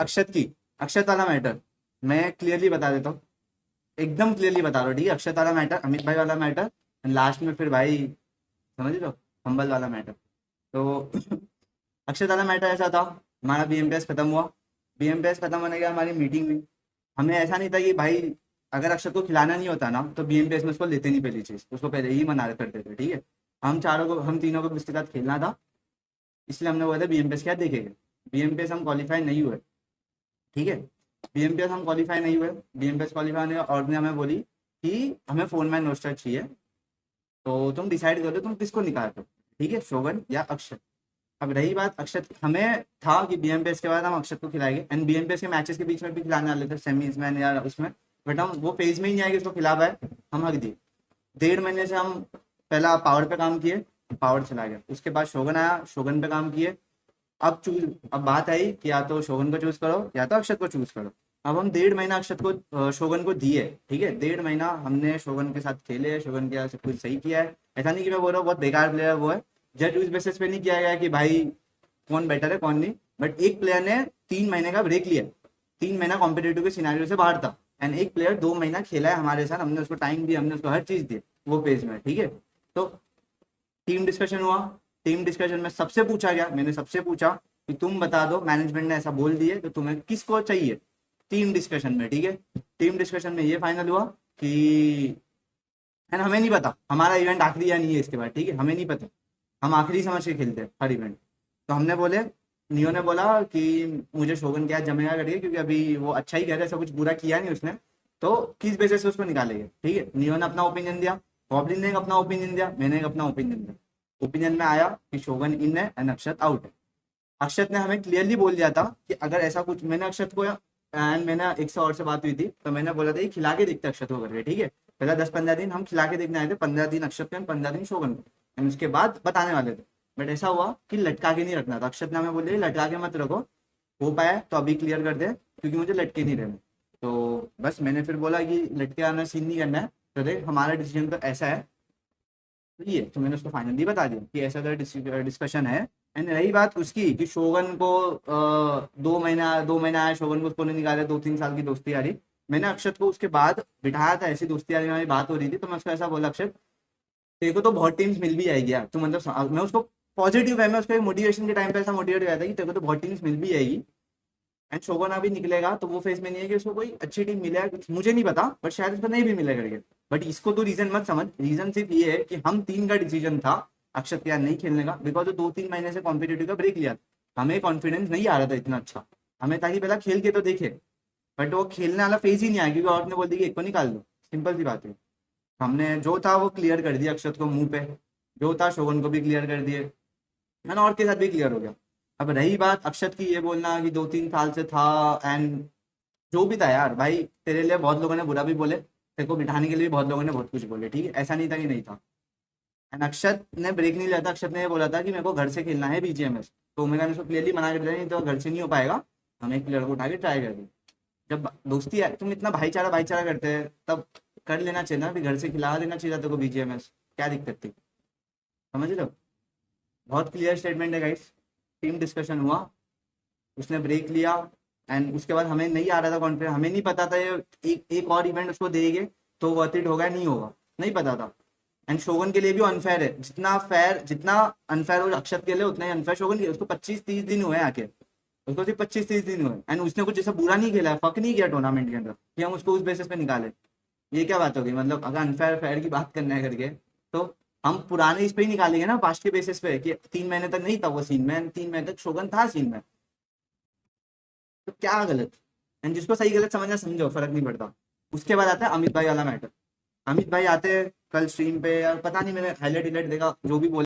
अक्षत वाला मैटर मैं क्लियरली बता देता हूँ, एकदम क्लियरली बता रहा हूँ, ठीक है। अक्षत वाला मैटर, अमित भाई वाला मैटर, लास्ट में फिर भाई समझ लो हम्बल वाला मैटर। तो अक्षत वाला मैटर ऐसा था, हमारा बीएमपीएस खत्म हुआ, बीएमपीएस खत्म होने के बाद हमारी मीटिंग हुई। हमें ऐसा नहीं था कि भाई अगर अक्षत को खिलाना नहीं होता ना तो बीएमपीएस में उसको लेते नहीं पहली चीज, उसको पहले ही मना करते थे, ठीक है। हम तीनों को उसके साथ खेलना था, इसलिए हमने बोला था बीएमपीएस क्या देखेंगे। बीएमपीएस हम क्वालिफाई नहीं हुए, ठीक है। बीएमपीएस हम क्वालिफाई नहीं हुए, बीएमपीएस क्वालिफाई नहीं हुए और ने हमें बोली कि हमें फोन मैन रोस्टर चाहिए, तो तुम डिसाइड करो तुम किसको निकालते हो, ठीक है, शोगन या अक्षत। अब रही बात अक्षत, हमें था कि बीएमपीएस के बाद हम अक्षत को खिलाएंगे, एंड बीएमपीएस के मैचेस के बीच में भी खिलाने वाले थे सेमीज में या उसमें, बट हम वो फेज में ही नहीं आएंगे उसको खिला पाए, हम हक दिए। 1.5 महीने से हम पहला पावर पे काम किए, पावर चला गया, उसके बाद शोगन आया, शोगन पे काम किए। अब बात आई कि या तो शोगन को चूज करो या तो अक्षत को चूज करो। अब हम 1.5 महीना अक्षत को शोगन को दिए, ठीक है। 1.5 महीना हमने शोगन के साथ खेले, शोगन के साथ सब कुछ सही किया है, ऐसा नहीं कि मैं बोल रहा हूँ बहुत बेकार प्लेयर वो है, जज उस बेसिस पे नहीं किया गया कि भाई कौन बेटर है कौन नहीं, बट एक प्लेयर ने 3 महीने का ब्रेक लिया, 3 महीना कॉम्पिटेटिव के सिनेरियो से बाहर था, एंड एक प्लेयर 2 महीना खेला है हमारे साथ, हमने उसको टाइम दिया, हमने उसको हर चीज दी वो फेज में, ठीक है। तो टीम डिस्कशन हुआ, टीम डिस्कशन में सबसे पूछा गया, मैंने सबसे पूछा कि तुम बता दो, मैनेजमेंट ने ऐसा बोल दिए तो तुम्हें किसको चाहिए टीम डिस्कशन में, ठीक है। टीम डिस्कशन में ये फाइनल हुआ कि एंड हमें नहीं पता हमारा इवेंट आखिरी या नहीं है इसके बाद, ठीक है, हमें नहीं पता, हम आखिरी समझ के खेलते हैं हर इवेंट। तो हमने बोले, नियो ने बोला कि मुझे शोगन क्या जमेगा करिए, क्योंकि अभी वो अच्छा ही कह रहा है, ऐसा कुछ बुरा किया नहीं उसने, तो किस बेसिस से उसको निकालेंगे, ठीक है। नियो ने अपना ओपिनियन दिया, गॉब्लिन ने अपना ओपिनियन दिया, मैंने एक अपना ओपिनियन दिया। ओपिनियन में आया कि शोगन इन है एंड अक्षत आउट है। अक्षत ने हमें क्लियरली बोल दिया था कि अगर ऐसा कुछ, मैंने अक्षत को एंड मैंने एक से और से बात हुई थी, तो मैंने बोला था कि खिला के देखते अक्षत को करके, ठीक है। पहला 10-15 दिन हम खिला के देखने आए थे, 15 दिन अक्षत को 15 दिन शोगन को, एंड उसके बाद बताने वाले थे। बट ऐसा हुआ कि लटका के नहीं रखना था, अक्षत ने हमें बोल दिया लटका के मत रखो, हो पाया तो अभी क्लियर कर दे, क्योंकि मुझे लटके नहीं रहने। तो बस मैंने फिर बोला कि लटके आना सीन नहीं करना है, तो देख हमारा डिसीजन तो ऐसा है, तो ये तो मैंने उसको फाइनली बता दिया कि ऐसा तो डिस्कशन है। एंड रही बात उसकी कि शोगन को 2 महीना आया, शोगन को उसको नहीं निकाले, 2-3 साल की दोस्ती आ रही। मैंने अक्षत को उसके बाद बिठाया था, ऐसी दोस्ती आ रही, हमारी बात हो रही थी, तो मैं उसको ऐसा बोला, अक्षत तेरे को तो बहुत टीम्स मिल भी जाएगी यार, तो मतलब मैं उसको पॉजिटिव वे में उसको मोटिवेशन के टाइम पे ऐसा मोटिवेट किया था कि तेरे को तो बहुत टीम्स मिल भी जाएगी, एंड शोगन अभी निकलेगा तो वो फेज में नहीं है कि उसको कोई अच्छी टीम मिले, मुझे नहीं पता, बट शायद उसको नहीं भी मिले करके। बट इसको तो रीजन मत समझ, रीजन सिर्फ ये है कि हम तीन का डिसीजन था अक्षत के यार नहीं खेलने का, बिकॉज वो 2-3 महीने से कॉम्पिटेटिव का ब्रेक लिया था, हमें कॉन्फिडेंस नहीं आ रहा था इतना अच्छा, हमें ताकि पहला खेल के तो देखे, बट वो खेलने वाला फेज ही नहीं आया, क्योंकि और ने बोल दिया कि एक को निकाल दो, सिंपल सी बात है। हमने जो था वो क्लियर कर दिया अक्षत को मुंह पे, जो था शोगन को भी क्लियर कर दिए, है ना, और के साथ भी क्लियर हो गया। अब रही बात अक्षत की, ये बोलना कि 2-3 साल से था, एंड जो भी था यार भाई, तेरे लिए बहुत लोगों ने बुरा भी बोले, तेरे को बिठाने के लिए भी बहुत लोगों ने बहुत कुछ बोले, ठीक है, ऐसा नहीं था कि नहीं था। एंड अक्षत ने ब्रेक नहीं लिया था, अक्षत ने ये बोला था कि मेरे को घर से खेलना है बीजीएमएस, तो ओमेगा ने उसको क्लियरली मना कर दिया, नहीं तो घर से नहीं हो पाएगा, हमें एक प्लेयर को उठा के ट्राई कर दी। जब दोस्ती है, तुम इतना भाईचारा भाईचारा करते हैं, तब कर लेना चाहिए ना, फिर घर से खिला देना चाहिए था तेरे को बीजीएमएस, क्या दिक्कत थी, समझ लो। बहुत क्लियर स्टेटमेंट है गाइस, टीम डिस्कशन हुआ, उसने ब्रेक लिया, एंड उसके बाद हमें नहीं आ रहा था कॉन्फिडेंस, हमें नहीं पता था ये एक और इवेंट उसको देंगे तो वर्थ इट होगा नहीं होगा, नहीं पता था। एंड शोगन के लिए भी अनफेयर है, जितना अनफेयर हो अक्षत के लिए उतना ही अनफेयर शोगन के लिए। उसको 25-30 दिन हुए आके, उसको सिर्फ 25-30 दिन हुए, एंड उसने कुछ ऐसा बुरा नहीं खेला, फक नहीं किया टूर्नामेंट के अंदर कि हम उसको उस बेसिस पे निकाले। ये क्या बात होगी, मतलब अगर अनफेयर फेयर की बात करना है करके, तो हम पुराने इस पे ही निकालेंगे ना, पास्ट के बेसिस पे, कि 3 महीने तक नहीं था वो सीन में, 3 महीने तक शोगन था सीन में, तो क्या गलत। एंड जिसको सही गलत समझना समझो, फर्क नहीं पड़ता। उसके बाद आता है अमित भाई वाला मैटर। अमित भाई आते हैं कल स्ट्रीम पे, यार पता नहीं मैंने हाईलाइट देखा, जो भी बोले